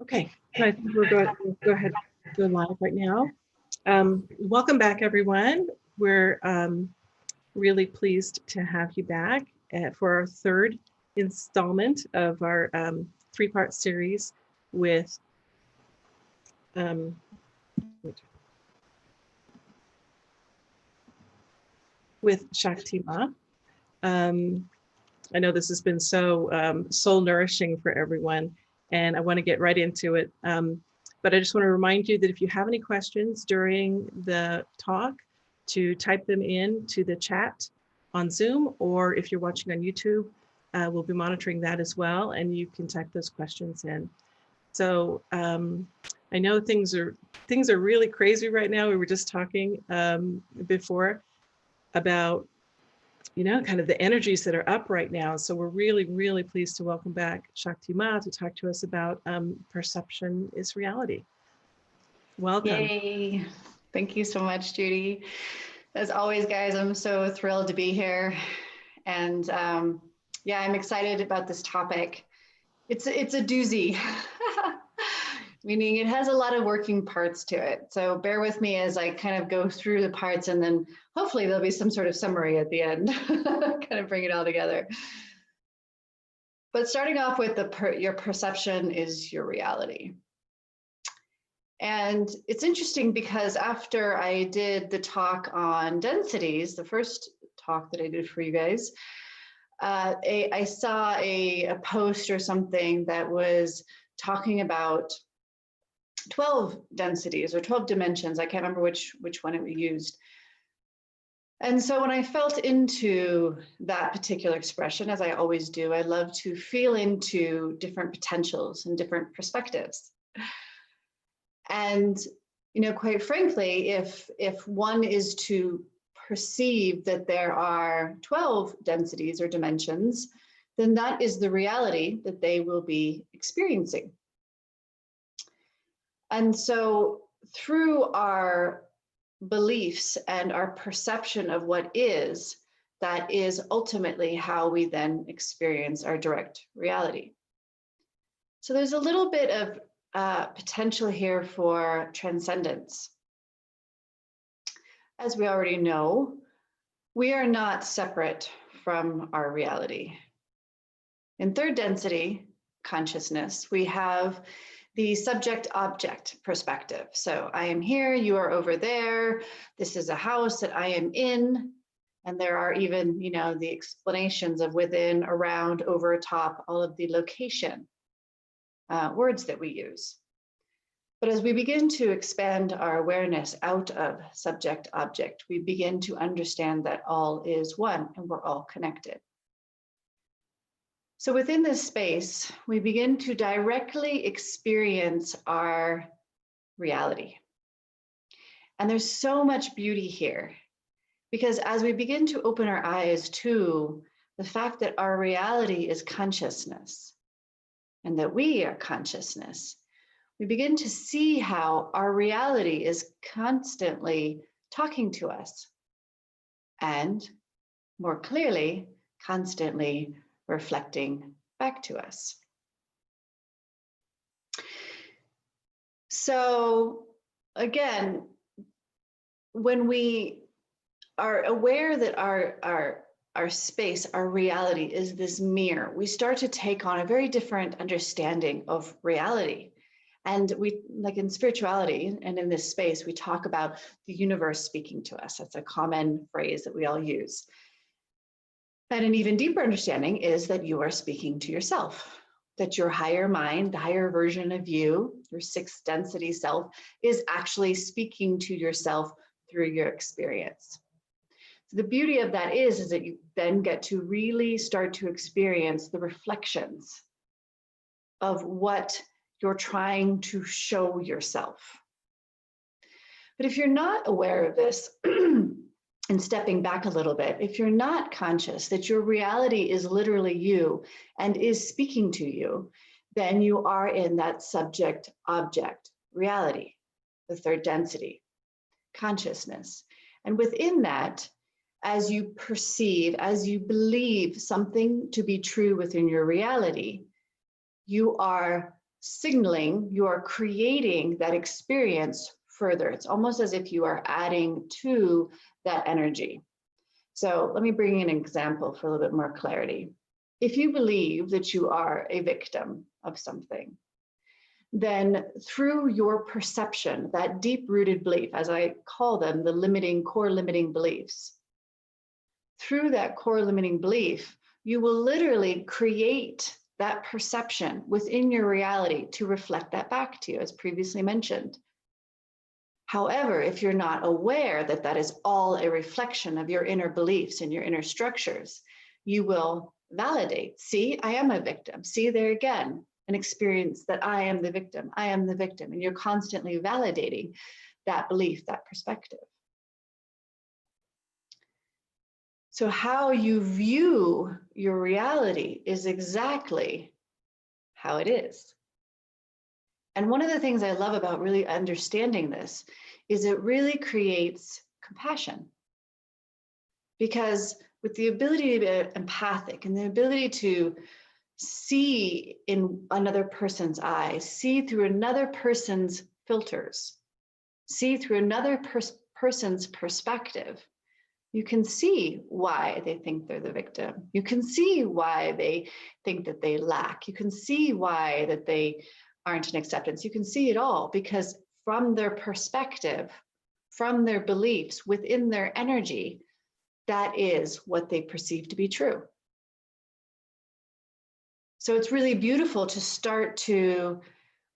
Okay, so I think we'll go ahead and go live right now. Welcome back, everyone. We're really pleased to have you back for our third installment of our three-part series with Shakti Ma. I know this has been so soul nourishing for everyone, and I want to get right into it. But I just want to remind you that if you have any questions during the talk, to type them in to the chat on Zoom, or if you're watching on YouTube, we'll be monitoring that as well, and you can type those questions in. So I know things are really crazy right now. We were just talking before about kind of the energies that are up right now. So we're really, really pleased to welcome back Shakti Ma to talk to us about perception is reality. Welcome. Yay. Thank you so much, Judy. As always, guys, I'm so thrilled to be here. And yeah, I'm excited about this topic. It's a doozy, meaning it has a lot of working parts to it. So bear with me as I kind of go through the parts, and then hopefully there'll be some sort of summary at the end, kind of bring it all together. But starting off with your perception is your reality. And it's interesting because after I did the talk on densities, the first talk that I did for you guys, I saw a post or something that was talking about 12 densities or 12 dimensions. I can't remember which one it used. And so when I felt into that particular expression, as I always do, I love to feel into different potentials and different perspectives. And, quite frankly, if one is to perceive that there are 12 densities or dimensions, then that is the reality that they will be experiencing. And so through our beliefs and our perception of what is, that is ultimately how we then experience our direct reality. So there's a little bit of potential here for transcendence. As we already know, we are not separate from our reality. In third density consciousness, we have the subject-object perspective. So I am here, you are over there, this is a house that I am in, and there are even, the explanations of within, around, over, top, all of the location words that we use. But as we begin to expand our awareness out of subject-object, we begin to understand that all is one and we're all connected. So within this space, we begin to directly experience our reality. And there's so much beauty here, because as we begin to open our eyes to the fact that our reality is consciousness and that we are consciousness, we begin to see how our reality is constantly talking to us and, more clearly, constantly reflecting back to us. So again, when we are aware that our space, our reality is this mirror, we start to take on a very different understanding of reality. And we, like in spirituality and in this space, we talk about the universe speaking to us. That's a common phrase that we all use. And an even deeper understanding is that you are speaking to yourself, that your higher mind, the higher version of you, your sixth density self, is actually speaking to yourself through your experience. So the beauty of that is that you then get to really start to experience the reflections of what you're trying to show yourself. But if you're not aware of this, and stepping back a little bit, if you're not conscious that your reality is literally you and is speaking to you, then you are in that subject-object reality, the third density, consciousness. And within that, as you perceive, as you believe something to be true within your reality, you are signaling, you are creating that experience further. It's almost as if you are adding to that energy. So let me bring in an example for a little bit more clarity. If you believe that you are a victim of something, then through your perception, that deep-rooted belief, as I call them, the limiting, core limiting beliefs, through that core limiting belief, you will literally create that perception within your reality to reflect that back to you, as previously mentioned. However, if you're not aware that that is all a reflection of your inner beliefs and your inner structures, you will validate. See, I am a victim. See, there again, an experience that I am the victim. I am the victim. And you're constantly validating that belief, that perspective. So how you view your reality is exactly how it is. And one of the things I love about really understanding this is it really creates compassion. Because with the ability to be empathic and the ability to see in another person's eyes, see through another person's filters, see through another person's perspective, you can see why they think they're the victim. You can see why they think that they lack. You can see why that they aren't an acceptance. You can see it all because from their perspective, from their beliefs, within their energy, that is what they perceive to be true. So it's really beautiful to start to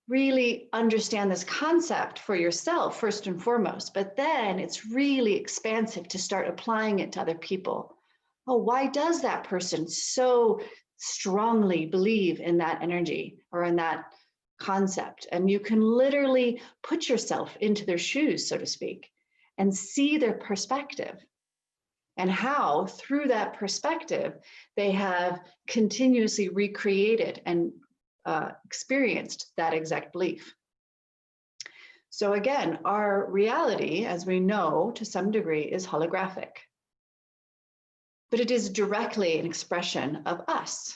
really understand this concept for yourself, first and foremost, but then it's really expansive to start applying it to other people. Oh, why does that person so strongly believe in that energy or in that concept? And you can literally put yourself into their shoes, so to speak, and see their perspective and how through that perspective, they have continuously recreated and experienced that exact belief. So again, our reality, as we know to some degree, is holographic. But it is directly an expression of us,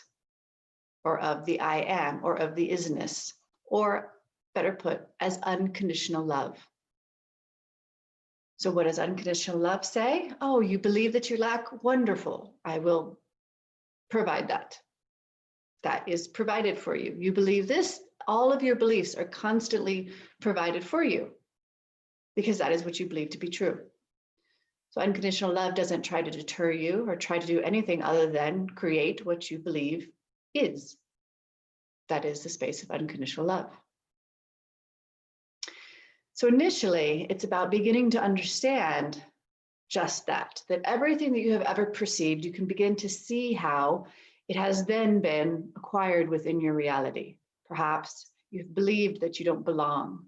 or of the I am, or of the isness, or better put, as unconditional love. So what does unconditional love say? Oh, you believe that you lack? Wonderful. I will provide that. That is provided for you. You believe this, all of your beliefs are constantly provided for you because that is what you believe to be true. So unconditional love doesn't try to deter you or try to do anything other than create what you believe is. That is the space of unconditional love. So initially, it's about beginning to understand just that everything that you have ever perceived, you can begin to see how it has then been acquired within your reality. Perhaps you've believed that you don't belong.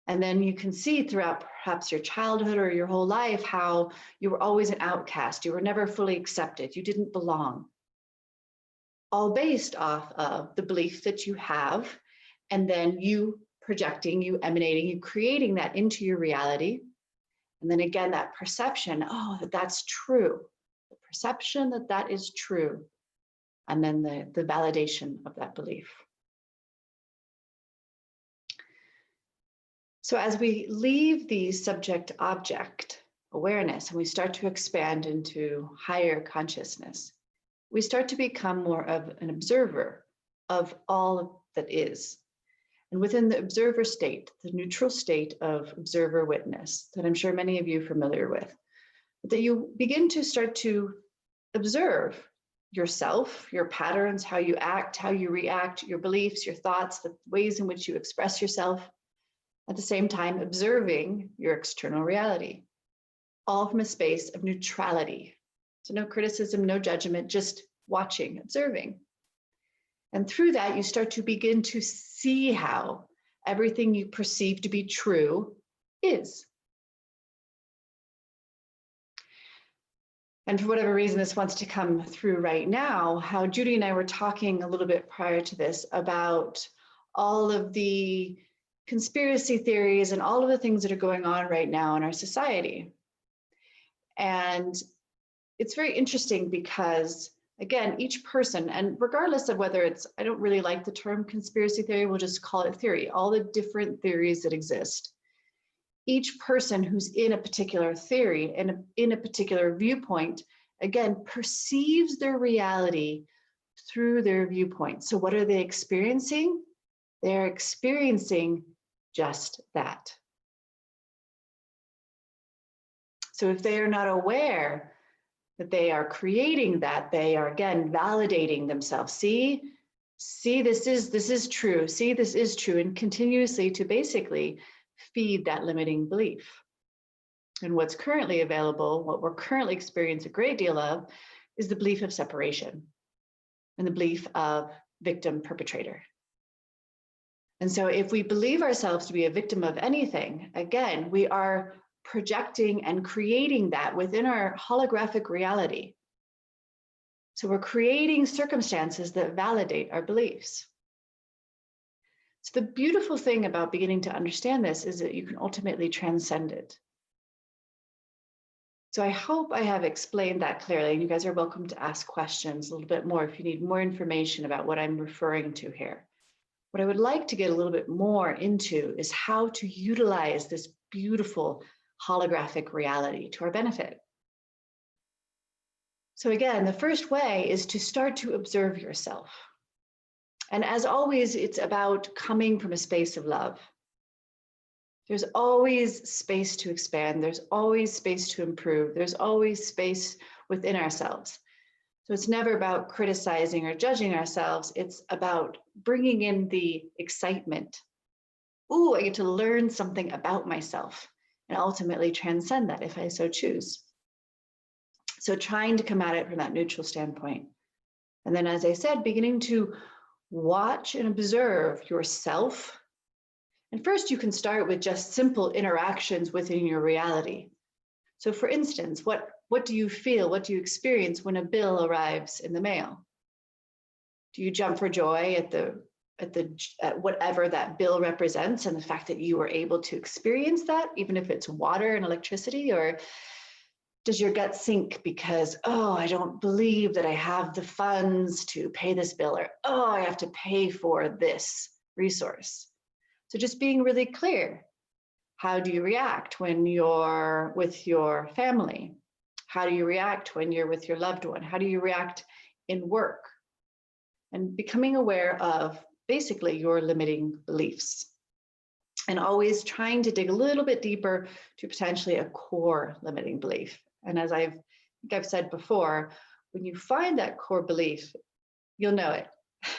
And then you can see throughout perhaps your childhood or your whole life how you were always an outcast. You were never fully accepted. You didn't belong. All based off of the belief that you have, and then you projecting, you emanating, you creating that into your reality. And then again, that perception, oh, that's true. The perception that that is true. And then the validation of that belief. So as we leave the subject-object awareness and we start to expand into higher consciousness, we start to become more of an observer of all that is. And within the observer state, the neutral state of observer witness that I'm sure many of you are familiar with, that you begin to start to observe yourself, your patterns, how you act, how you react, your beliefs, your thoughts, the ways in which you express yourself, at the same time observing your external reality, all from a space of neutrality. So no criticism, no judgment, just watching, observing. And through that, you start to begin to see how everything you perceive to be true is. And for whatever reason this wants to come through right now, how Judy and I were talking a little bit prior to this about all of the conspiracy theories and all of the things that are going on right now in our society. And it's very interesting because Again, each person, and regardless of whether it's, I don't really like the term conspiracy theory, we'll just call it theory, all the different theories that exist. Each person who's in a particular theory and in a particular viewpoint, again, perceives their reality through their viewpoint. So what are they experiencing? They're experiencing just that. So if they are not aware that they are creating that, they are again validating themselves. See, this is true. See, this is true, and continuously to basically feed that limiting belief. And what's currently available, what we're currently experiencing a great deal of, is the belief of separation and the belief of victim perpetrator. And so if we believe ourselves to be a victim of anything, again, we are projecting and creating that within our holographic reality. So we're creating circumstances that validate our beliefs. So the beautiful thing about beginning to understand this is that you can ultimately transcend it. So I hope I have explained that clearly, and you guys are welcome to ask questions a little bit more if you need more information about what I'm referring to here. What I would like to get a little bit more into is how to utilize this beautiful holographic reality to our benefit. So again, the first way is to start to observe yourself. And as always, it's about coming from a space of love. There's always space to expand. There's always space to improve. There's always space within ourselves. So it's never about criticizing or judging ourselves. It's about bringing in the excitement. Ooh, I get to learn something about myself and ultimately transcend that if I so choose. So trying to come at it from that neutral standpoint. And then, as I said, beginning to watch and observe yourself. And first, you can start with just simple interactions within your reality. So for instance, what do you feel? What do you experience when a bill arrives in the mail? Do you jump for joy at whatever that bill represents and the fact that you were able to experience that, even if it's water and electricity? Or does your gut sink because, oh, I don't believe that I have the funds to pay this bill, or, oh, I have to pay for this resource? So just being really clear. How do you react when you're with your family? How do you react when you're with your loved one? How do you react in work? And becoming aware of basically your limiting beliefs. And always trying to dig a little bit deeper to potentially a core limiting belief. And as I've said before, when you find that core belief, you'll know it.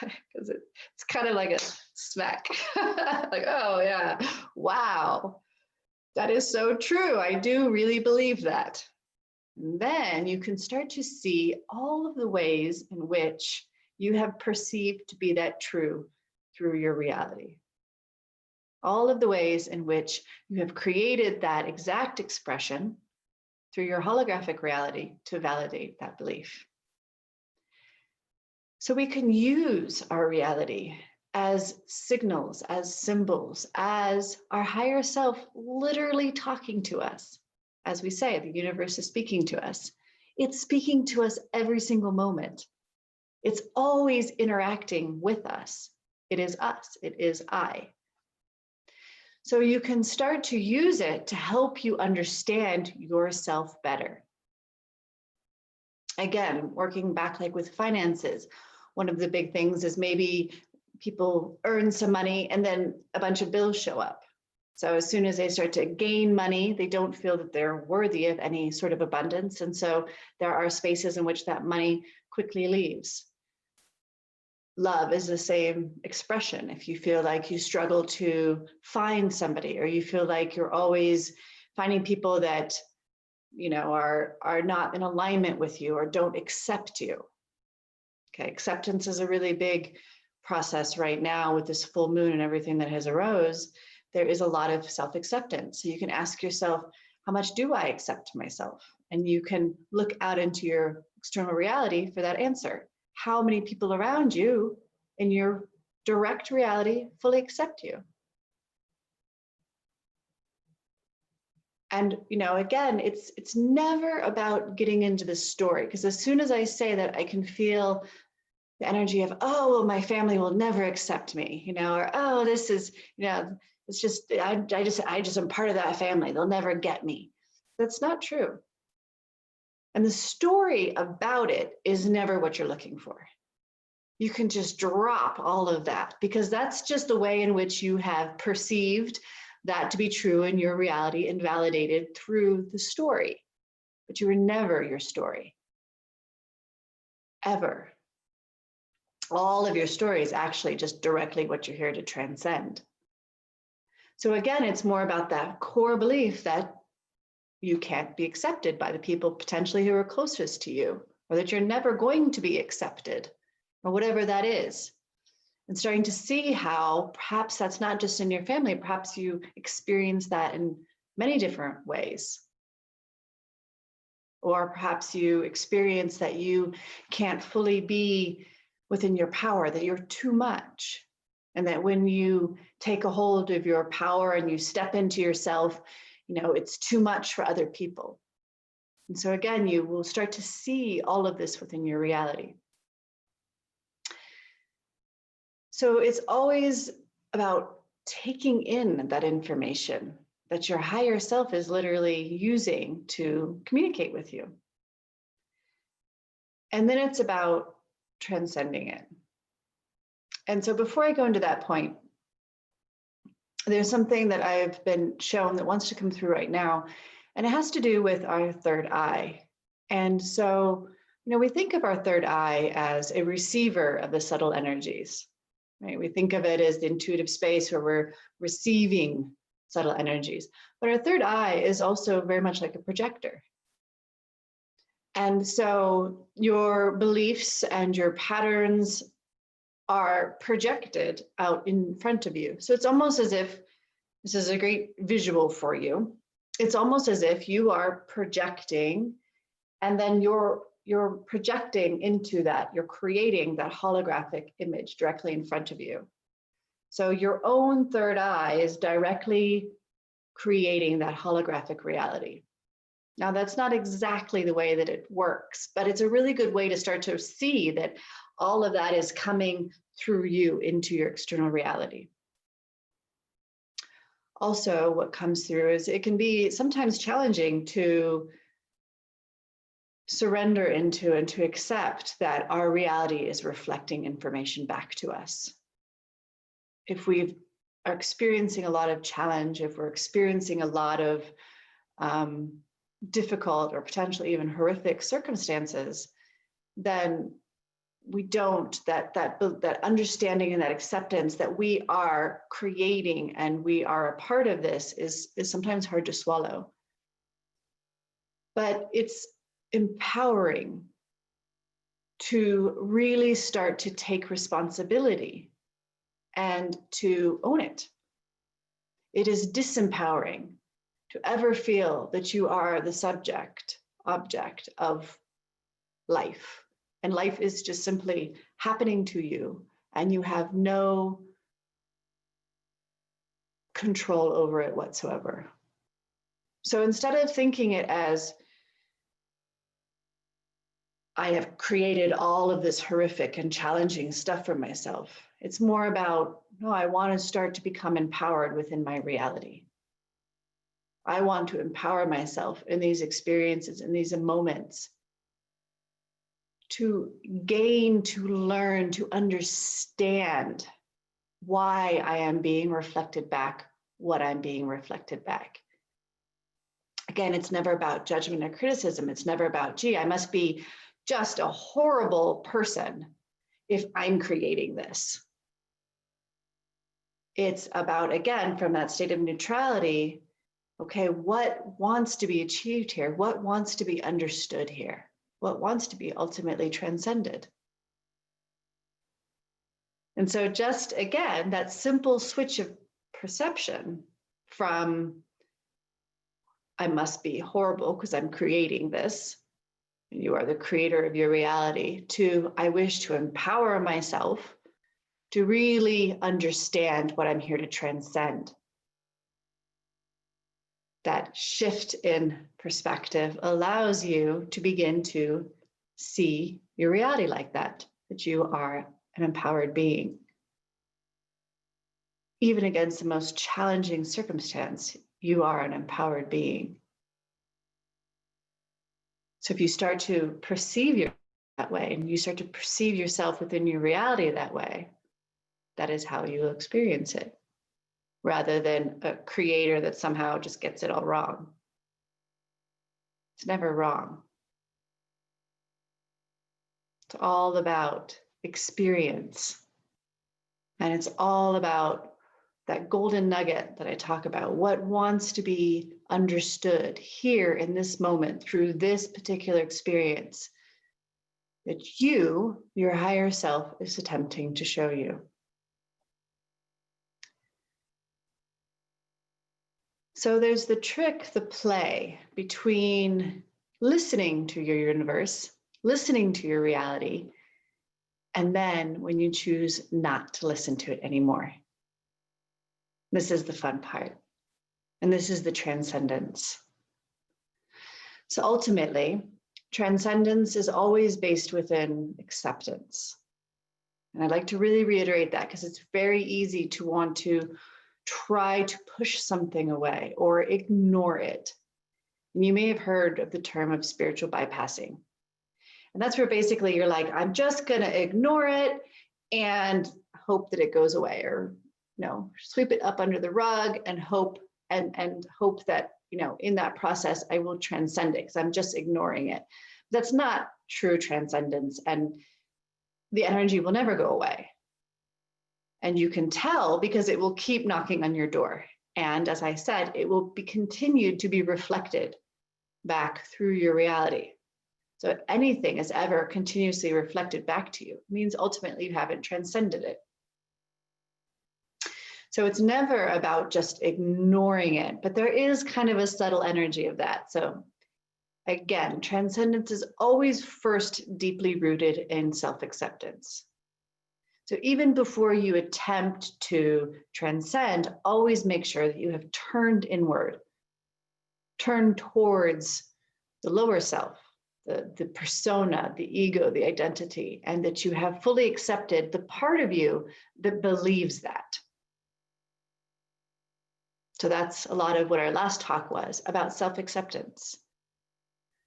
Because it's kind of like a smack. Like, oh yeah, wow. That is so true. I do really believe that. And then you can start to see all of the ways in which you have perceived to be that true through your reality. All of the ways in which you have created that exact expression through your holographic reality to validate that belief. So we can use our reality as signals, as symbols, as our higher self literally talking to us. As we say, the universe is speaking to us. It's speaking to us every single moment. It's always interacting with us. It is us. It is I. So you can start to use it to help you understand yourself better. Again, working back like with finances, one of the big things is maybe people earn some money and then a bunch of bills show up. So as soon as they start to gain money, they don't feel that they're worthy of any sort of abundance. And so there are spaces in which that money quickly leaves. Love is the same expression. If you feel like you struggle to find somebody, or you feel like you're always finding people that, you know, are not in alignment with you or don't accept you. Okay, acceptance is a really big process right now with this full moon and everything that has arose. There is a lot of self-acceptance. So you can ask yourself, how much do I accept myself? And you can look out into your external reality for that answer. How many people around you in your direct reality fully accept you? And, again, it's never about getting into the story, because as soon as I say that, I can feel the energy of, oh, well, my family will never accept me, or, oh, this is, it's just, I just am part of that family. They'll never get me. That's not true. And the story about it is never what you're looking for. You can just drop all of that, because that's just the way in which you have perceived that to be true in your reality and validated through the story. But you were never your story, ever. All of your story is actually just directly what you're here to transcend. So again, it's more about that core belief that you can't be accepted by the people potentially who are closest to you, or that you're never going to be accepted, or whatever that is. And starting to see how perhaps that's not just in your family, perhaps you experience that in many different ways. Or perhaps you experience that you can't fully be within your power, that you're too much. And that when you take a hold of your power and you step into yourself, it's too much for other people. And so again, you will start to see all of this within your reality. So it's always about taking in that information that your higher self is literally using to communicate with you. And then it's about transcending it. And so before I go into that point, there's something that I've been shown that wants to come through right now, and it has to do with our third eye. And so, we think of our third eye as a receiver of the subtle energies, right? We think of it as the intuitive space where we're receiving subtle energies. But our third eye is also very much like a projector. And so your beliefs and your patterns are projected out in front of you. So it's almost as if, this is a great visual for you, it's almost as if you are projecting, and then you're projecting into that, you're creating that holographic image directly in front of you. So your own third eye is directly creating that holographic reality. Now, that's not exactly the way that it works, but it's a really good way to start to see that all of that is coming through you into your external reality. Also, what comes through is it can be sometimes challenging to surrender into and to accept that our reality is reflecting information back to us. If we are experiencing a lot of challenge, if we're experiencing a lot of difficult or potentially even horrific circumstances, then we don't, that understanding and that acceptance that we are creating and we are a part of this is sometimes hard to swallow. But it's empowering to really start to take responsibility and to own it. It is disempowering to ever feel that you are the object of life. And life is just simply happening to you, and you have no control over it whatsoever. So instead of thinking it as, I have created all of this horrific and challenging stuff for myself, it's more about, no, I want to start to become empowered within my reality. I want to empower myself in these experiences, in these moments, to gain, to learn, to understand why I am being reflected back, what I'm being reflected back. Again, it's never about judgment or criticism. It's never about, gee, I must be just a horrible person if I'm creating this. It's about, again, from that state of neutrality, okay, what wants to be achieved here? What wants to be understood here? What wants to be ultimately transcended? And so just, again, that simple switch of perception from, I must be horrible because I'm creating this, and you are the creator of your reality, to, I wish to empower myself to really understand what I'm here to transcend. that shift in perspective allows you to begin to see your reality like that you are an empowered being. Even against the most challenging circumstance, you are an empowered being. So if you start to perceive yourself that way, and you start to perceive yourself within your reality that way, that is how you will experience it, rather than a creator that somehow just gets it all wrong. It's never wrong. It's all about experience. And it's all about that golden nugget that I talk about, what wants to be understood here in this moment through this particular experience that you, your higher self, is attempting to show you. So there's the trick, the play between listening to your universe, listening to your reality, and then when you choose not to listen to it anymore. This is the fun part. And this is the transcendence. So ultimately, transcendence is always based within acceptance. And I'd like to really reiterate that because it's very easy to want to try to push something away or ignore it. And you may have heard of the term of spiritual bypassing. And that's where basically you're like, I'm just going to ignore it and hope that it goes away, or sweep it up under the rug and hope hope that, in that process, I will transcend it because I'm just ignoring it. That's not true transcendence, and the energy will never go away. And you can tell because it will keep knocking on your door. And as I said, it will be continued to be reflected back through your reality. So if anything is ever continuously reflected back to you, it means ultimately you haven't transcended it. So it's never about just ignoring it, but there is kind of a subtle energy of that. So again, transcendence is always first deeply rooted in self-acceptance. So even before you attempt to transcend, always make sure that you have turned inward, turned towards the lower self, the persona, the ego, the identity, and that you have fully accepted the part of you that believes that. So that's a lot of what our last talk was about self-acceptance.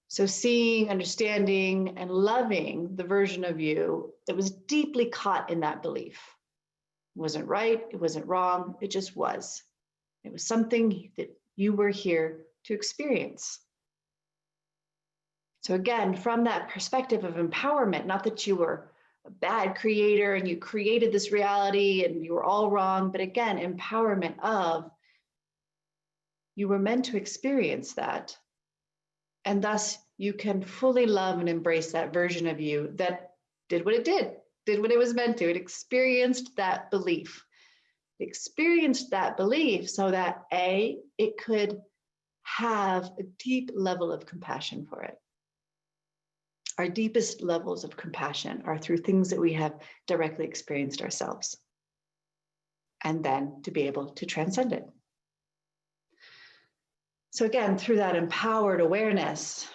So seeing, understanding, and loving the version of you that was deeply caught in that belief. It wasn't right, it wasn't wrong, it just was. It was something that you were here to experience. So again, from that perspective of empowerment, not that you were a bad creator and you created this reality and you were all wrong, but again, empowerment of you were meant to experience that. And thus you can fully love and embrace that version of you that did what it did what it was meant to. It experienced that belief. It experienced that belief so that it could have a deep level of compassion for it. Our deepest levels of compassion are through things that we have directly experienced ourselves. And then to be able to transcend it. So again, through that empowered awareness,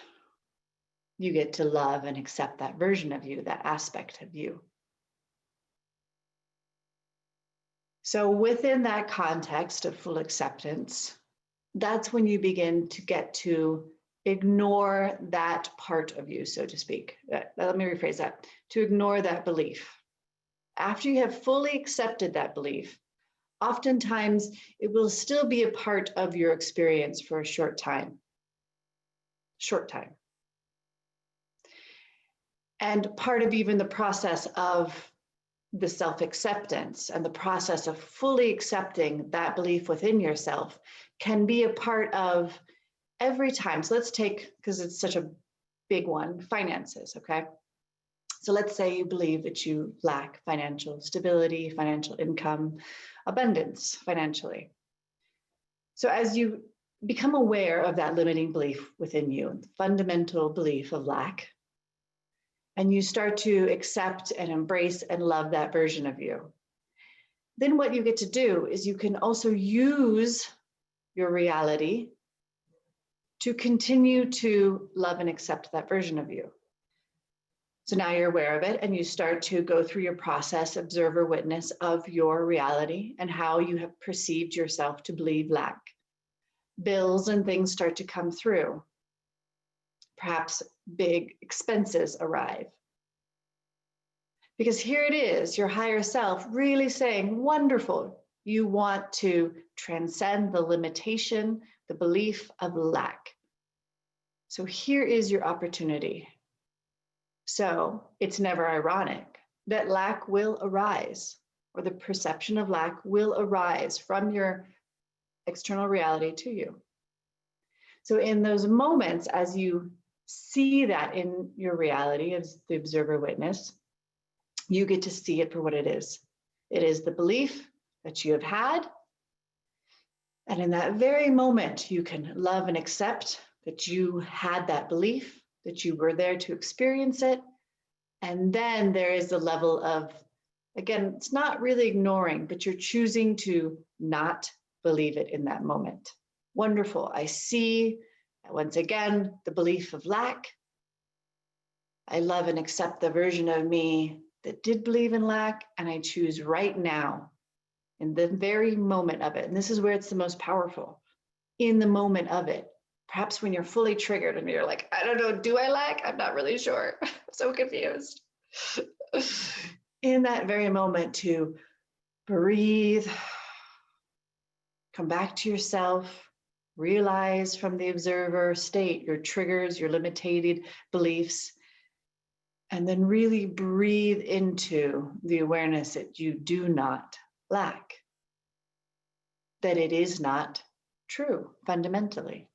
you get to love and accept that version of you, that aspect of you. So within that context of full acceptance, that's when you begin to get to ignore that part of you, so to speak. Let me rephrase that. To ignore that belief. After you have fully accepted that belief, oftentimes it will still be a part of your experience for a short time. And part of even the process of the self-acceptance and the process of fully accepting that belief within yourself can be a part of every time. So let's take, because it's such a big one, finances, okay? So let's say you believe that you lack financial stability, financial income, abundance financially. So as you become aware of that limiting belief within you, the fundamental belief of lack, and you start to accept and embrace and love that version of you, then what you get to do is you can also use your reality to continue to love and accept that version of you. So now you're aware of it and you start to go through your process, observer witness of your reality and how you have perceived yourself to believe lack. Bills and things start to come through. Perhaps big expenses arrive. Because here it is, your higher self really saying, wonderful, you want to transcend the limitation, the belief of lack. So here is your opportunity. So it's never ironic that lack will arise, or the perception of lack will arise from your external reality to you. So in those moments, as you see that in your reality as the observer witness, you get to see it for what it is. It is the belief that you have had. And in that very moment, you can love and accept that you had that belief, that you were there to experience it. And then there is the level of, again, it's not really ignoring, but you're choosing to not believe it in that moment. Wonderful. I see, once again, the belief of lack. I love and accept the version of me that did believe in lack, and I choose right now, in the very moment of it. And this is where it's the most powerful, in the moment of it. Perhaps when you're fully triggered and you're like, I don't know, do I lack? I'm not really sure. I'm so confused. In that very moment, to breathe, come back to yourself, realize from the observer state your triggers, your limited beliefs, and then really breathe into the awareness that you do not lack, that it is not true fundamentally.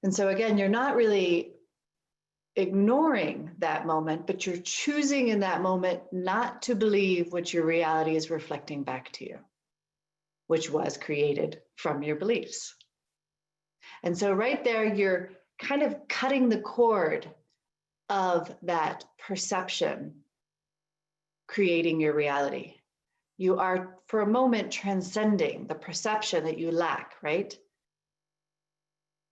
And so again, you're not really ignoring that moment, but you're choosing in that moment not to believe what your reality is reflecting back to you, which was created from your beliefs. And so right there, you're kind of cutting the cord of that perception, creating your reality. You are, for a moment, transcending the perception that you lack, right?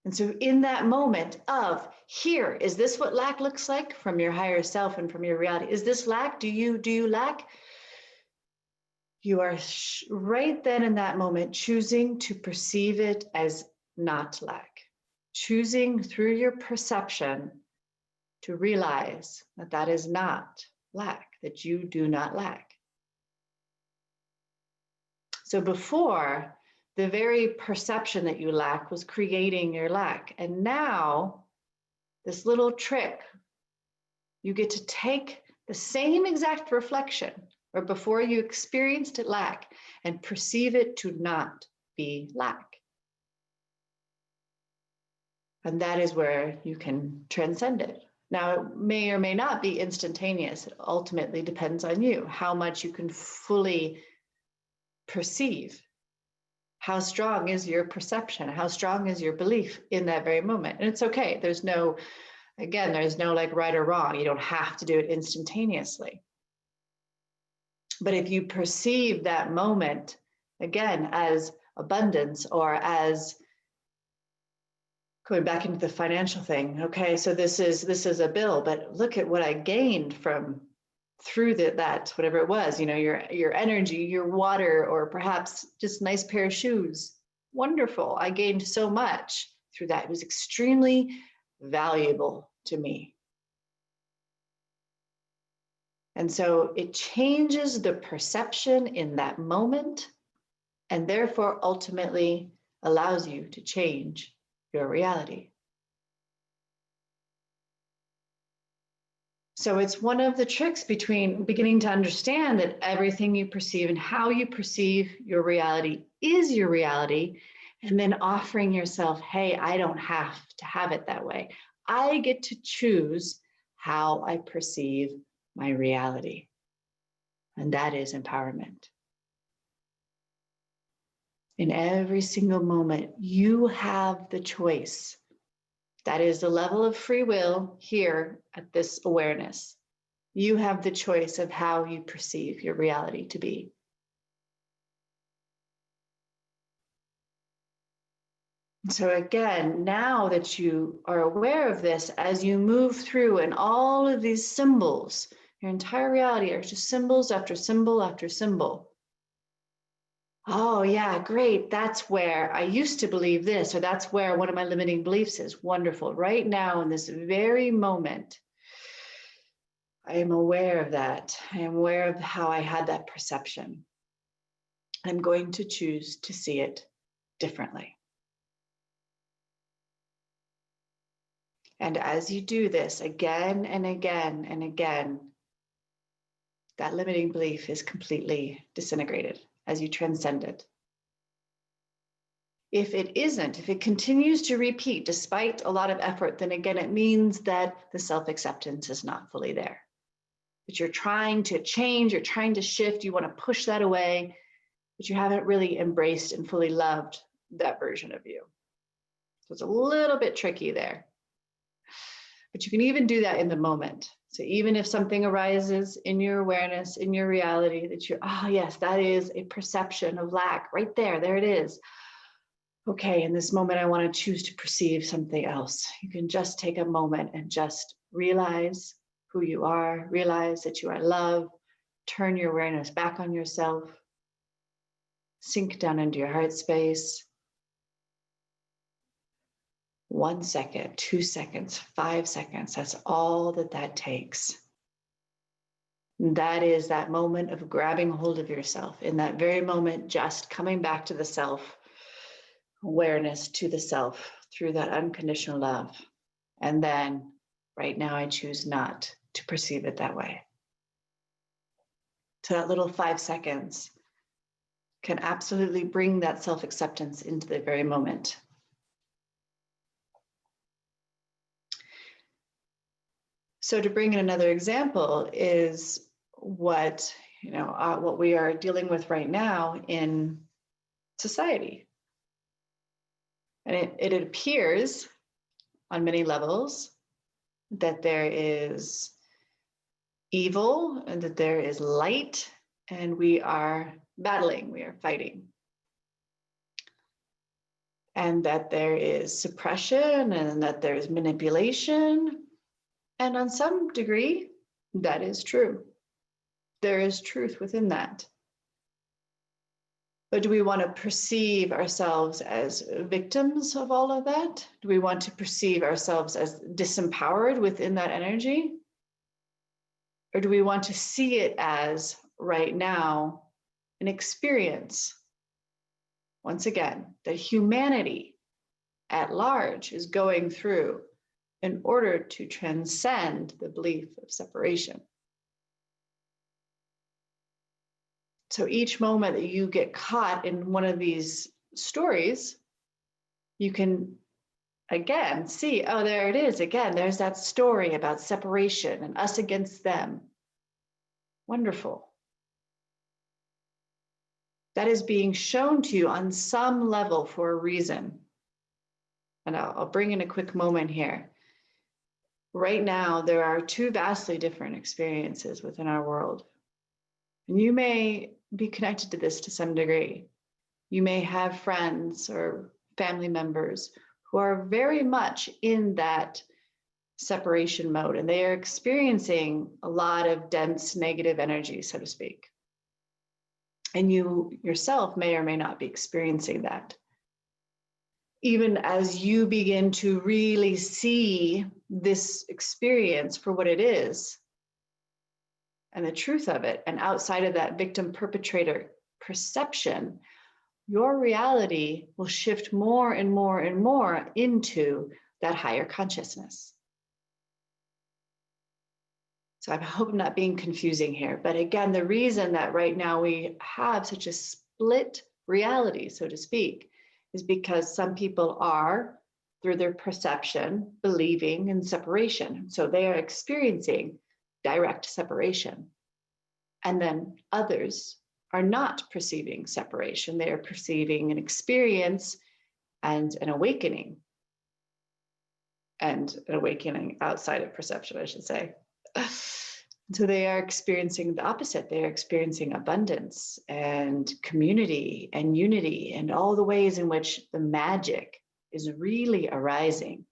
And so in that moment of, here, is this what lack looks like from your higher self and from your reality? Is this lack? Do you lack? You are right then in that moment choosing to perceive it as not lack. Choosing through your perception to realize that that is not lack, that you do not lack. So before, the very perception that you lack was creating your lack. And now, this little trick, you get to take the same exact reflection, or before you experienced it lack, and perceive it to not be lack. And that is where you can transcend it. Now, it may or may not be instantaneous. It ultimately depends on you, how much you can fully perceive. How strong is your perception? How strong is your belief in that very moment? And it's okay. There's no like right or wrong. You don't have to do it instantaneously. But if you perceive that moment, again, as abundance, or as going back into the financial thing, okay, so this is a bill, but look at what I gained through that, whatever it was, your energy, your water, or perhaps just a nice pair of shoes. Wonderful. I gained so much through that. It was extremely valuable to me. And so it changes the perception in that moment, and therefore ultimately allows you to change your reality. So it's one of the tricks between beginning to understand that everything you perceive and how you perceive your reality is your reality, and then offering yourself, hey, I don't have to have it that way. I get to choose how I perceive my reality. And that is empowerment. In every single moment, you have the choice. That is the level of free will here at this awareness. You have the choice of how you perceive your reality to be. So again, now that you are aware of this, as you move through and all of these symbols, your entire reality are just symbols after symbol after symbol. Oh yeah, great. That's where I used to believe this, or that's where one of my limiting beliefs is. Wonderful. Right now, in this very moment, I am aware of that. I am aware of how I had that perception. I'm going to choose to see it differently. And as you do this again and again and again, that limiting belief is completely disintegrated as you transcend it. If it isn't, if it continues to repeat despite a lot of effort, then again, it means that the self-acceptance is not fully there. That you're trying to change, you're trying to shift, you want to push that away, but you haven't really embraced and fully loved that version of you. So it's a little bit tricky there. But you can even do that in the moment. So even if something arises in your awareness, in your reality, that you're, oh yes, that is a perception of lack right there, there it is. Okay, in this moment, I want to choose to perceive something else. You can just take a moment and just realize who you are, realize that you are love, turn your awareness back on yourself, sink down into your heart space. 1 second, 2 seconds, 5 seconds, that's all that takes. And that is that moment of grabbing hold of yourself. In that very moment, just coming back to the self, awareness to the self through that unconditional love. And then right now, I choose not to perceive it that way. So that little 5 seconds can absolutely bring that self-acceptance into the very moment. So to bring in another example is what we are dealing with right now in society. And it appears on many levels that there is evil and that there is light, and we are battling, we are fighting. And that there is suppression and that there is manipulation. And on some degree, that is true. There is truth within that. But do we want to perceive ourselves as victims of all of that? Do we want to perceive ourselves as disempowered within that energy? Or do we want to see it as, right now, an experience? Once again, that humanity at large is going through in order to transcend the belief of separation. So each moment that you get caught in one of these stories, you can again see, oh, there it is again. There's that story about separation and us against them. Wonderful. That is being shown to you on some level for a reason. And I'll bring in a quick moment here. Right now, there are two vastly different experiences within our world. And you may be connected to this to some degree. You may have friends or family members who are very much in that separation mode, and they are experiencing a lot of dense negative energy, so to speak. And you yourself may or may not be experiencing that. Even as you begin to really see this experience for what it is and the truth of it, and outside of that victim-perpetrator perception, your reality will shift more and more and more into that higher consciousness. So I hope I'm not being confusing here, but again, the reason that right now we have such a split reality, so to speak, is because some people are, through their perception, believing in separation. So they are experiencing direct separation. And then others are not perceiving separation. They are perceiving an experience and an awakening. And an awakening outside of perception, I should say. So they are experiencing the opposite. They are experiencing abundance and community and unity and all the ways in which the magic is really arising.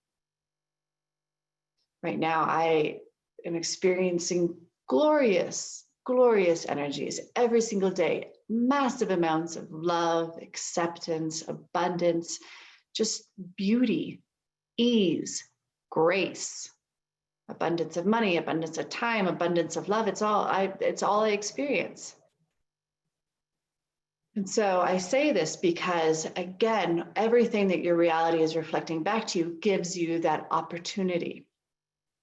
Right now, I am experiencing glorious, glorious energies every single day, massive amounts of love, acceptance, abundance, just beauty, ease, grace, abundance of money, abundance of time, abundance of love. It's all I experience. And so I say this because, again, everything that your reality is reflecting back to you gives you that opportunity.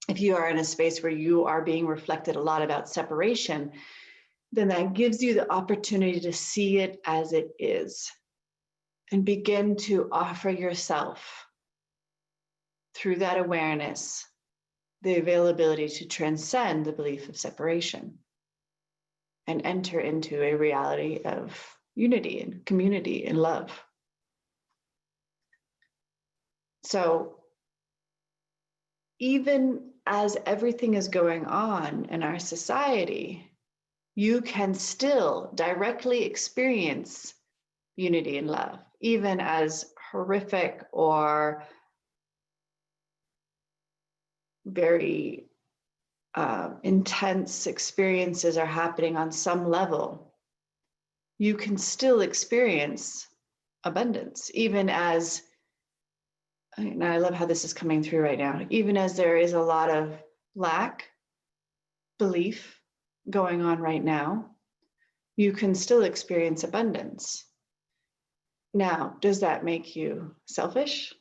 If you are in a space where you are being reflected a lot about separation, then that gives you the opportunity to see it as it is and begin to offer yourself through that awareness the availability to transcend the belief of separation and enter into a reality of unity and community and love. So even as everything is going on in our society, you can still directly experience unity and love, even as horrific or very intense experiences are happening on some level. You can still experience abundance, even as, and I love how this is coming through right now, even as there is a lot of lack, belief going on right now, you can still experience abundance. Now, does that make you selfish?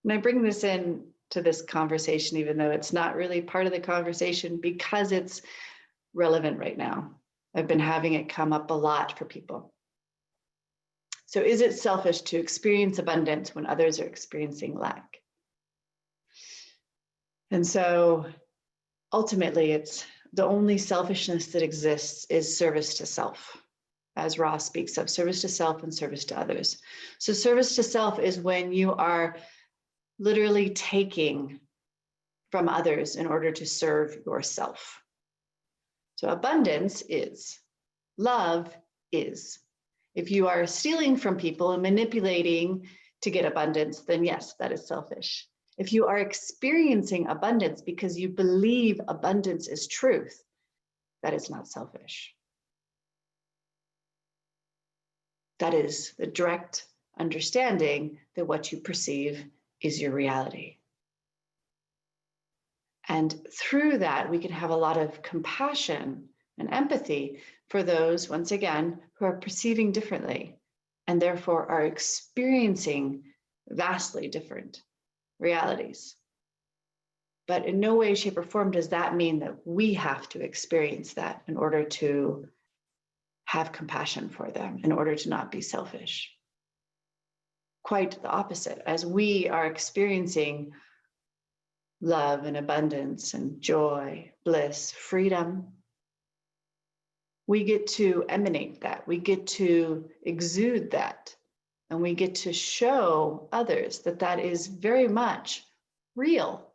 And I bring this in to this conversation, even though it's not really part of the conversation, because it's relevant right now. I've been having it come up a lot for people. So is it selfish to experience abundance when others are experiencing lack? And so ultimately, it's the only selfishness that exists is service to self, as Ross speaks of, service to self and service to others. So service to self is when you are literally taking from others in order to serve yourself. So abundance is, love is. If you are stealing from people and manipulating to get abundance, then yes, that is selfish. If you are experiencing abundance because you believe abundance is truth, that is not selfish. That is the direct understanding that what you perceive is your reality. And through that, we can have a lot of compassion and empathy for those, once again, who are perceiving differently and therefore are experiencing vastly different realities. But in no way, shape, or form does that mean that we have to experience that in order to have compassion for them, in order to not be selfish. Quite the opposite. As we are experiencing love and abundance and joy, bliss, freedom, we get to emanate that. We get to exude that. And we get to show others that that is very much real.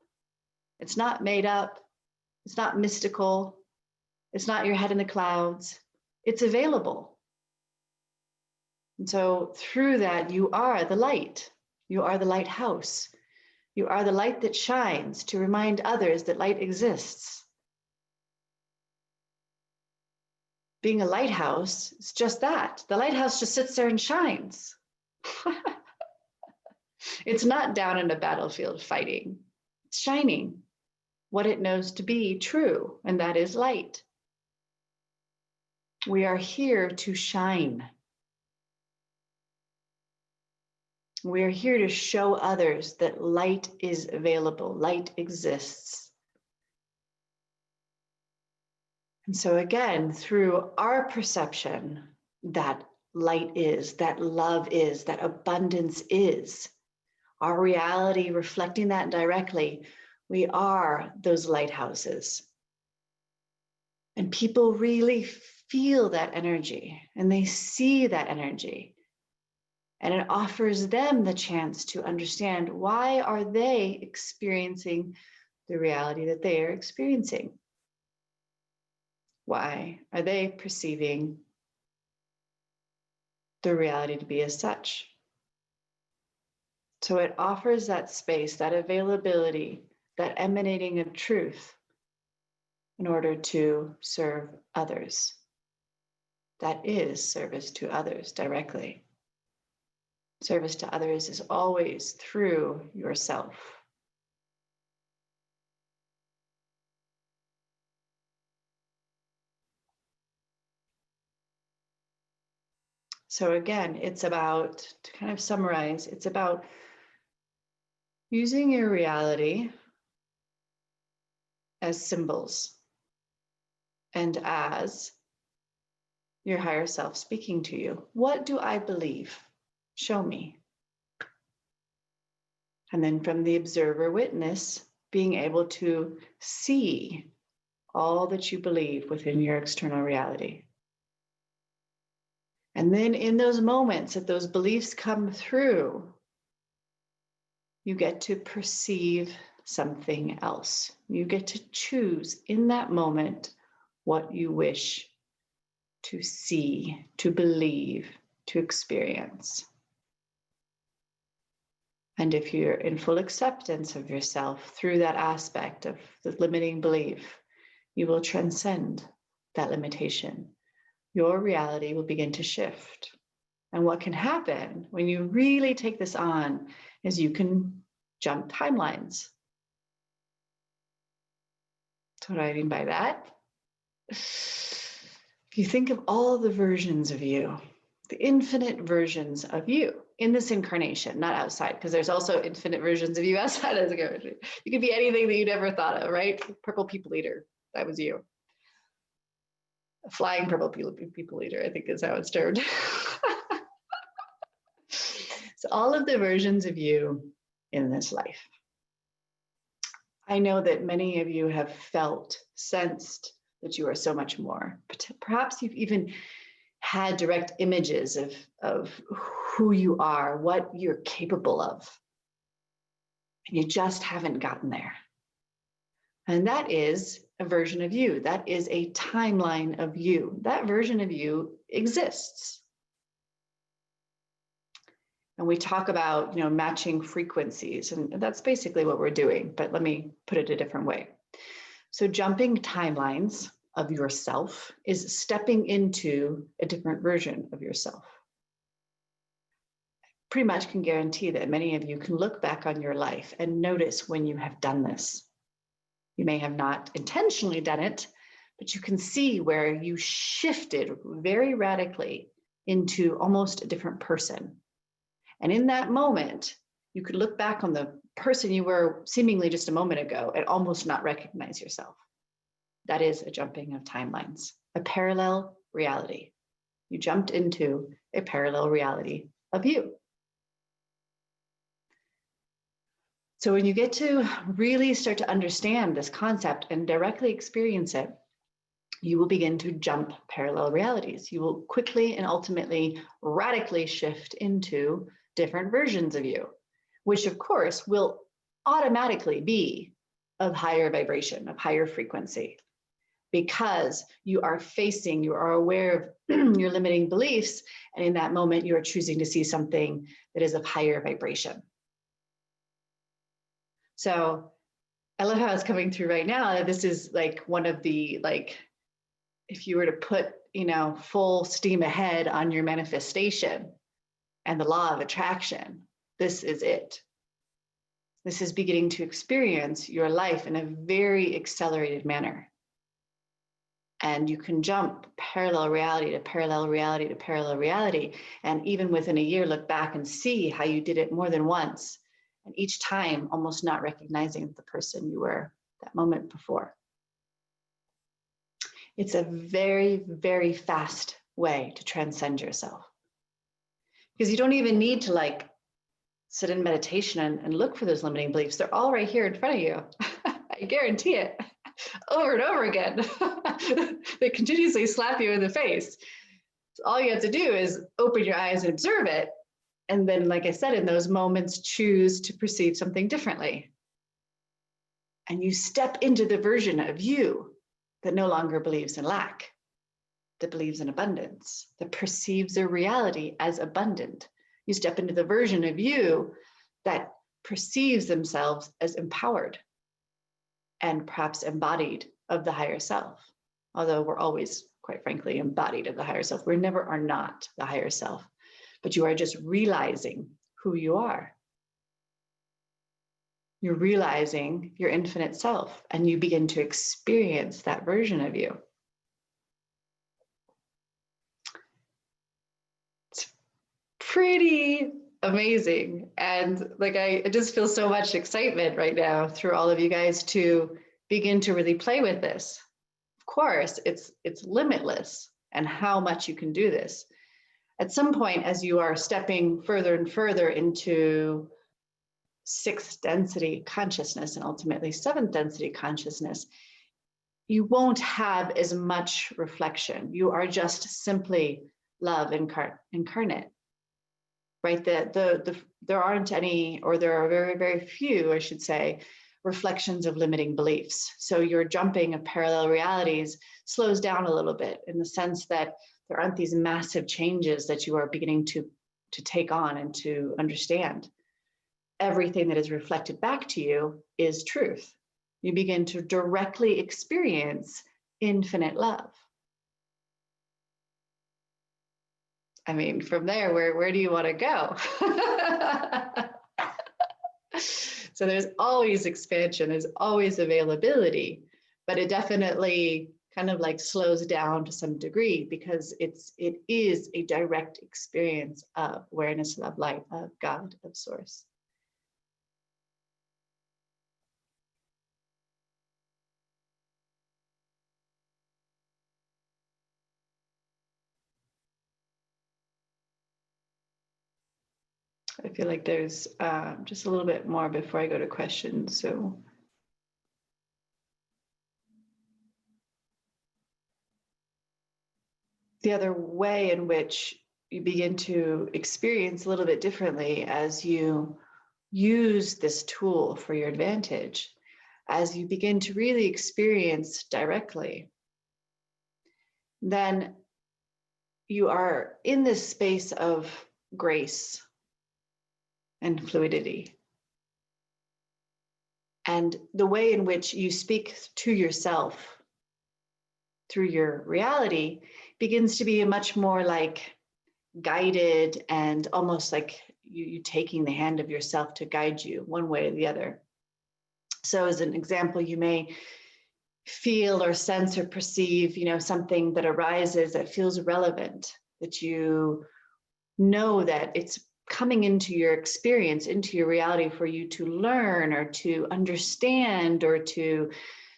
It's not made up. It's not mystical. It's not your head in the clouds. It's available. And so through that, you are the light. You are the lighthouse. You are the light that shines to remind others that light exists. Being a lighthouse is just that. The lighthouse just sits there and shines. It's not down in a battlefield fighting. It's shining what it knows to be true, and that is light. We are here to shine. We are here to show others that light is available, light exists. And so again, through our perception that light is, that love is, that abundance is, our reality reflecting that directly, we are those lighthouses. And people really feel that energy and they see that energy. And it offers them the chance to understand, why are they experiencing the reality that they are experiencing? Why are they perceiving the reality to be as such? So it offers that space, that availability, that emanating of truth in order to serve others. That is service to others directly. Service to others is always through yourself. So again, it's about, to kind of summarize, it's about using your reality as symbols and as your higher self speaking to you. What do I believe? Show me. And then from the observer witness, being able to see all that you believe within your external reality. And then in those moments that those beliefs come through, you get to perceive something else. You get to choose in that moment what you wish to see, to believe, to experience. And if you're in full acceptance of yourself through that aspect of the limiting belief, you will transcend that limitation. Your reality will begin to shift. And what can happen when you really take this on is you can jump timelines. So what do I mean by that? If you think of all the versions of you, the infinite versions of you in this incarnation, not outside, because there's also infinite versions of you outside of the incarnation. You could be anything that you never thought of, right? Purple people eater, that was you. A flying purple people eater, I think is how it's termed. So all of the versions of you in this life. I know that many of you have felt, sensed that you are so much more. Perhaps you've even had direct images of who you are, what you're capable of, and you just haven't gotten there. And that is a version of you. That is a timeline of you. That version of you exists. And we talk about, matching frequencies, and that's basically what we're doing, but let me put it a different way. So jumping timelines of yourself is stepping into a different version of yourself. Pretty much can guarantee that many of you can look back on your life and notice when you have done this. You may have not intentionally done it, but you can see where you shifted very radically into almost a different person. And in that moment, you could look back on the person you were seemingly just a moment ago and almost not recognize yourself. That is a jumping of timelines, a parallel reality. You jumped into a parallel reality of you. So when you get to really start to understand this concept and directly experience it, you will begin to jump parallel realities. You will quickly and ultimately radically shift into different versions of you, which of course will automatically be of higher vibration, of higher frequency, because you are aware of your limiting beliefs. And in that moment, you are choosing to see something that is of higher vibration. So I love how it's coming through right now. This is like one of the, if you were to put, full steam ahead on your manifestation and the law of attraction, this is it. This is beginning to experience your life in a very accelerated manner. And you can jump parallel reality to parallel reality to parallel reality. And even within a year, look back and see how you did it more than once. And each time almost not recognizing the person you were that moment before. It's a very, very fast way to transcend yourself. Because you don't even need to sit in meditation and look for those limiting beliefs. They're all right here in front of you. I guarantee it. Over and over again. They continuously slap you in the face. So all you have to do is open your eyes and observe it. And then, like I said, in those moments, choose to perceive something differently. And you step into the version of you that no longer believes in lack, that believes in abundance, that perceives their reality as abundant. You step into the version of you that perceives themselves as empowered and perhaps embodied of the higher self. Although we're always, quite frankly, embodied of the higher self. We never are not the higher self, but you are just realizing who you are. You're realizing your infinite self, and you begin to experience that version of you. It's pretty amazing. And like, I just feel so much excitement right now through all of you guys to begin to really play with this. Of course, it's limitless and how much you can do this. At some point, as you are stepping further and further into sixth density consciousness and ultimately seventh density consciousness, you won't have as much reflection. You are just simply love incarnate, right? There aren't any, or there are very, very few, I should say, reflections of limiting beliefs. So your jumping of parallel realities slows down a little bit in the sense that there aren't these massive changes that you are beginning to take on and to understand. Everything that is reflected back to you is truth. You begin to directly experience infinite love. I mean, from there, where do you want to go? So there's always expansion, there's always availability, but it definitely kind of like slows down to some degree because it is a direct experience of awareness, love, light, of God, of source. I feel like there's just a little bit more before I go to questions. So the other way in which you begin to experience a little bit differently as you use this tool for your advantage, as you begin to really experience directly, then you are in this space of grace and fluidity. And the way in which you speak to yourself through your reality begins to be a much more like guided and almost like you taking the hand of yourself to guide you one way or the other. So as an example, you may feel or sense or perceive, something that arises that feels relevant, that you know that it's coming into your experience, into your reality for you to learn or to understand or to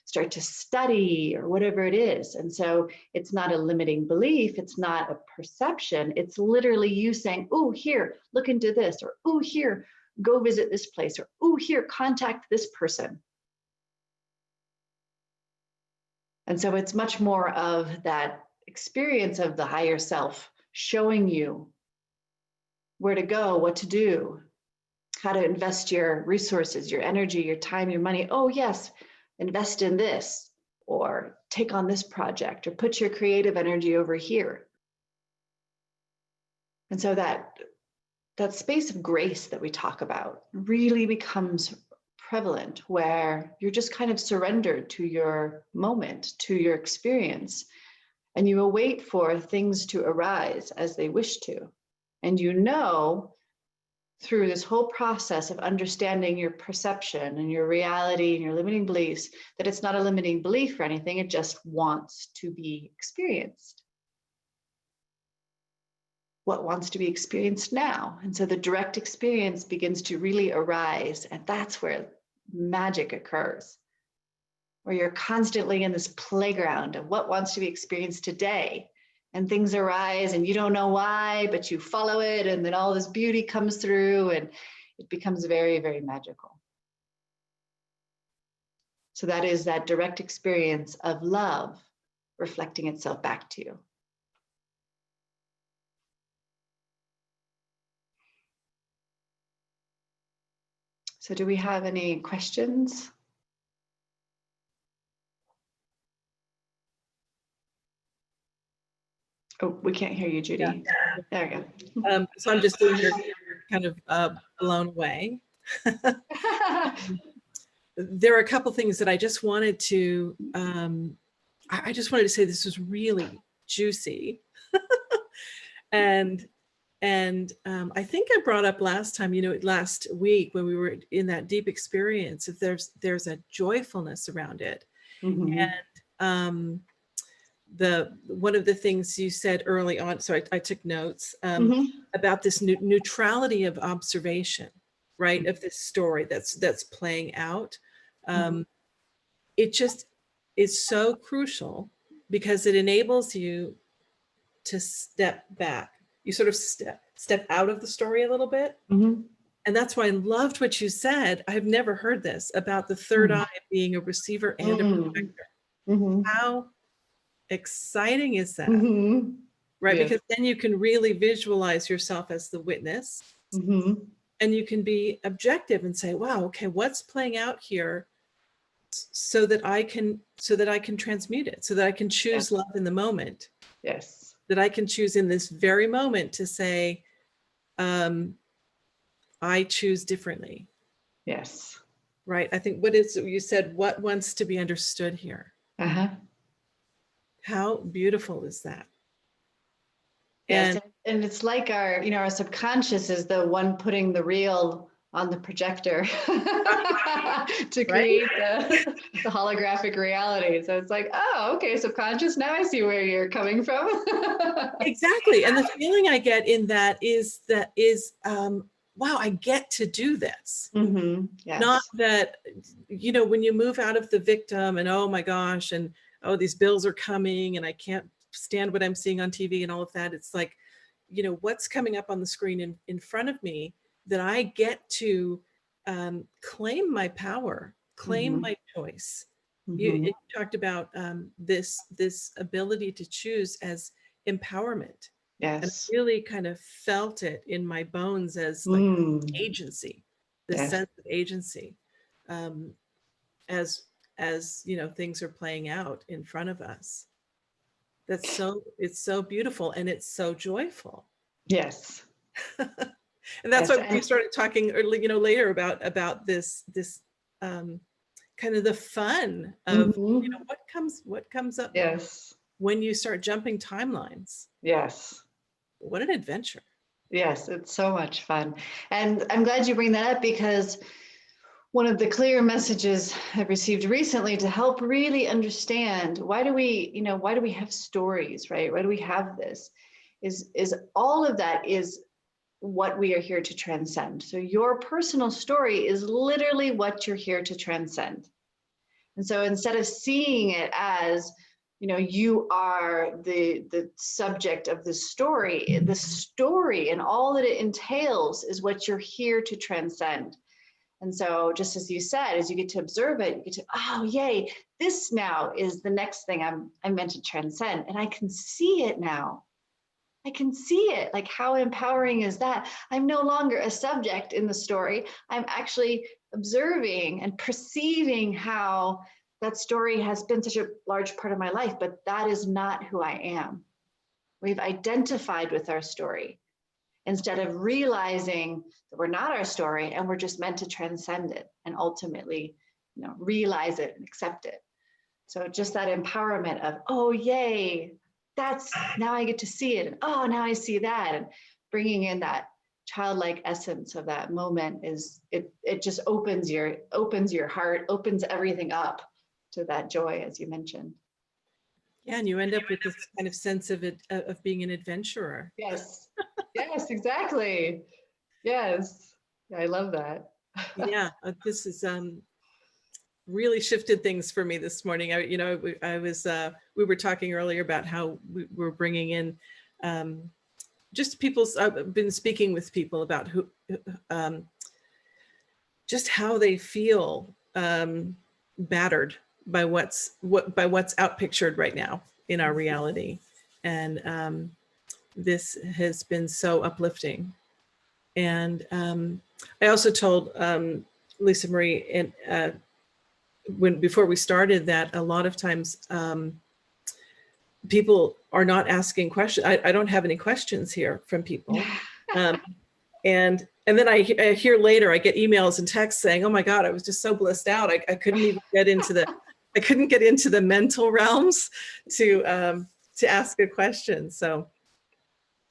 start to study or whatever it is. And so it's not a limiting belief. It's not a perception. It's literally you saying, oh, here, look into this, or oh, here, go visit this place, or oh, here, contact this person. And so it's much more of that experience of the higher self showing you where to go, what to do, how to invest your resources, your energy, your time, your money. Oh, yes, invest in this, or take on this project, or put your creative energy over here. And so that space of grace that we talk about really becomes prevalent, where you're just kind of surrendered to your moment, to your experience, and you await for things to arise as they wish to. And through this whole process of understanding your perception and your reality and your limiting beliefs, that it's not a limiting belief or anything, it just wants to be experienced. What wants to be experienced now? And so the direct experience begins to really arise, and that's where magic occurs, where you're constantly in this playground of what wants to be experienced today. And things arise and you don't know why, but you follow it, and then all this beauty comes through and it becomes very, very magical. So that is that direct experience of love reflecting itself back to you. So do we have any questions? Oh, we can't hear you, Judy. Yeah. There we go. So I'm just sitting here kind of blown away. There are a couple things that I just wanted to, I just wanted to say this was really juicy. And I think I brought up last time, last week when we were in that deep experience, if there's a joyfulness around it. Mhm. And one of the things you said early on, so I took notes Mhm. about this neutrality of observation, right? Of this story that's playing out. It just is so crucial because it enables you to step back. You sort of step out of the story a little bit. Mhm. And that's why I loved what you said. I've never heard this about the third eye being a receiver and a Mhm. projector. Mhm. How exciting is that? Mhm. Right? Yes. Because then you can really visualize yourself as the witness, Mhm. and you can be objective and say, wow, okay, what's playing out here so that I can transmute it, so that I can choose Yes. love in the moment, Yes. that I can choose in this very moment to say, I choose differently. Yes. Right? I think you said, what wants to be understood here? Uh-huh. How beautiful is that? Yes. And And it's like our subconscious is the one putting the reel on the projector to right? create the holographic reality. So it's like, oh, okay, subconscious. Now I see where you're coming from. Exactly. And the feeling I get in that is wow, I get to do this. Mm-hmm. Not Yes. that, when you move out of the victim and, oh my gosh, and oh, these bills are coming and I can't stand what I'm seeing on TV and all of that. It's like, what's coming up on the screen in front of me, that I get to claim my power, claim Mm-hmm. my choice. Mm-hmm. You talked about this ability to choose as empowerment. And I Yes. really kind of felt it in my bones as like Mm. agency, this Yes. sense of agency, um, as things are playing out in front of us. It's so beautiful and it's so joyful. Yes. And that's Yes. why we And started talking early, later about this um, kind of the fun of mhm. what comes up Yes. when you start jumping timelines. Yes. What an adventure. Yes. It's so much fun. And I'm glad you bring that up because one of the clear messages I've received recently to help really understand why do we have stories, right? Why do we have this? Is all of that is what we are here to transcend. So your personal story is literally what you're here to transcend. And so instead of seeing it as, you are the subject of the story and all that it entails is what you're here to transcend. And so just as you said, as you get to observe it, you get to, oh, yay, this now is the next thing I'm meant to transcend. And I can see it now. I can see it. Like, how empowering is that? I'm no longer a subject in the story. I'm actually observing and perceiving how that story has been such a large part of my life, but that is not who I am. We've identified with our story instead of realizing that we're not our story and we're just meant to transcend it and ultimately, realize it and accept it. So just that empowerment of, oh, yay, that's now I get to see it. And oh, now I see that. And bringing in that childlike essence of that moment it just opens your heart, opens everything up to that joy, as you mentioned. Yeah, and you end up with this kind of sense of it, of being an adventurer. Yes. Yes, exactly. Yes. I love that. Yeah, this is really shifted things for me this morning. We were talking earlier about how we were bringing in just people's. I've been speaking with people about um, just how they feel battered by what's outpictured right now in our reality, and this has been so uplifting. And I also told Lisa Marie and before we started that a lot of times people are not asking questions. I don't have any questions here from people. And And then I hear later, I get emails and texts saying, "Oh my God, I was just so blissed out. I couldn't even get into I couldn't get into the mental realms to ask a question." So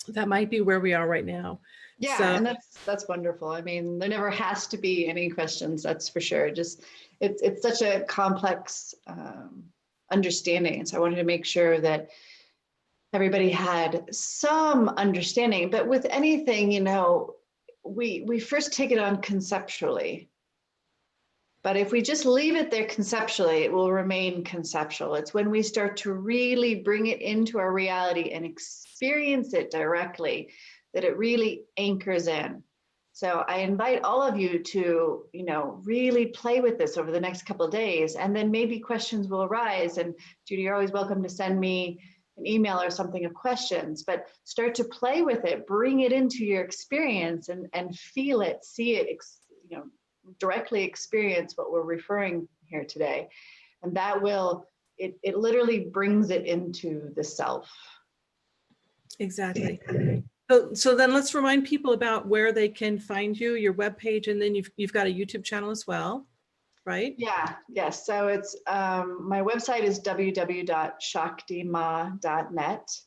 that might be where we are right now. Yeah, So, and that's wonderful. I mean, there never has to be any questions, that's for sure. Just it's such a complex understanding. So I wanted to make sure that everybody had some understanding. But with anything, you know, we first take it on conceptually. But if we just leave it there conceptually, it will remain conceptual. It's when we start to really bring it into our reality and experience it directly that it really anchors in. So I invite all of you to, you know, really play with this over the next couple of days, and then maybe questions will arise. And Judy, you're always welcome to send me an email or something of questions, but start to play with it, bring it into your experience and feel it, see it, you know, directly experience what we're referring here today. And that will, it literally brings it into the self. exactly. So then let's remind people about where they can find you, your webpage, and then you've got a YouTube channel as well, right? Yeah, yes. So it's, my website is www.shaktima.net.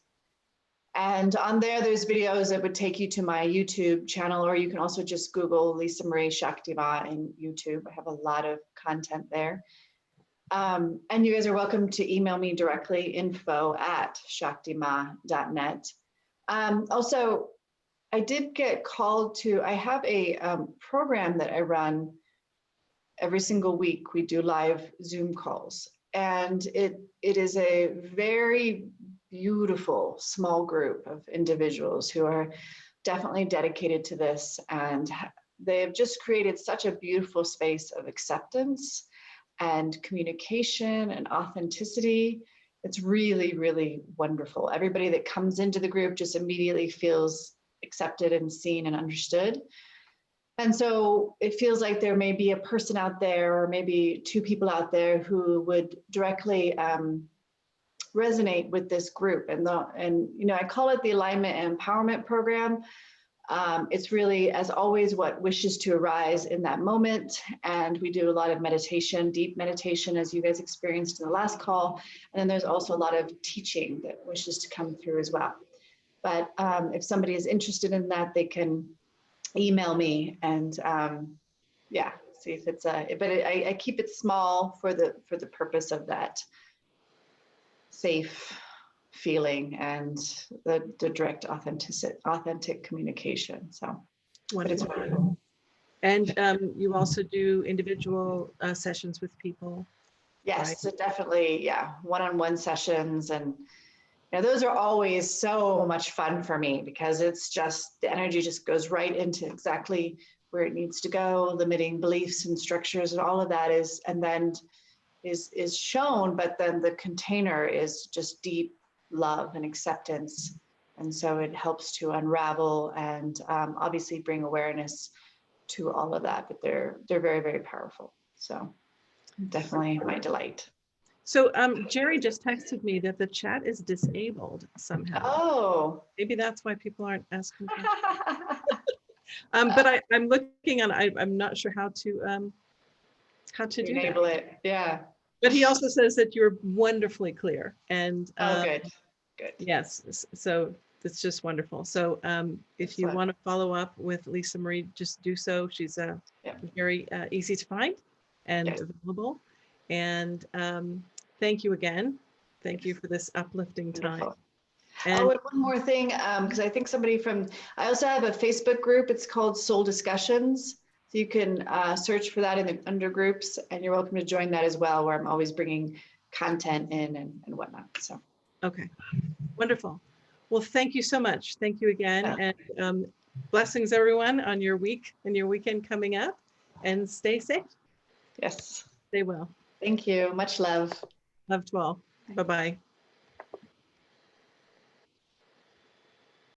And on there's videos that would take you to my YouTube channel, or you can also just Google Lisa Marie Shaktima in YouTube. I have a lot of content there. And you guys are welcome to email me directly, info@shaktima.net. Also, I did get called to, I have a program that I run every single week. We do live Zoom calls, and it is a very beautiful small group of individuals who are definitely dedicated to this, and they have just created such a beautiful space of acceptance and communication and authenticity. It's really, really wonderful. Everybody that comes into the group just immediately feels accepted and seen and understood. And so it feels like there may be a person out there, or maybe two people out there, who would directly resonate with this group. And you know, I call it the Alignment and Empowerment Program. It's really, as always, what wishes to arise in that moment. And we do a lot of meditation, deep meditation, as you guys experienced in the last call. And then there's also a lot of teaching that wishes to come through as well. But if somebody is interested in that, they can email me, and yeah, see if it's but I keep it small for the purpose of that safe feeling and the direct authentic communication. So, but it's Wonderful. And you also do individual sessions with people, yes, right? so definitely, yeah, one-on-one sessions. And you know, those are always so much fun for me, because it's just, the energy just goes right into exactly where it needs to go, limiting beliefs and structures and all of that is shown, but then the container is just deep love and acceptance. And so it helps to unravel and obviously bring awareness to all of that, but they're very, very powerful. So definitely my delight. So Jerry just texted me that the chat is disabled somehow. Oh. Maybe that's why people aren't asking questions. But I'm looking on, I'm not sure how to do Enable that. it. Yeah. But he also says that you're wonderfully clear. And Oh, good. Good. yes, so it's just wonderful. So if you want to follow up with Lisa Marie, just do so. She's very easy to find and available. And thank you again. Thank you for this uplifting time. And one more thing, because I think somebody I also have a Facebook group. It's called Soul Discussions. So you can search for that in the under groups, and you're welcome to join that as well, where I'm always bringing content in and whatnot. So. Okay, wonderful. Well, thank you so much. Thank you again. And blessings, everyone, on your week and your weekend coming up. And stay safe. Yes. Stay well. Thank you. Much love. Love to all. Bye-bye.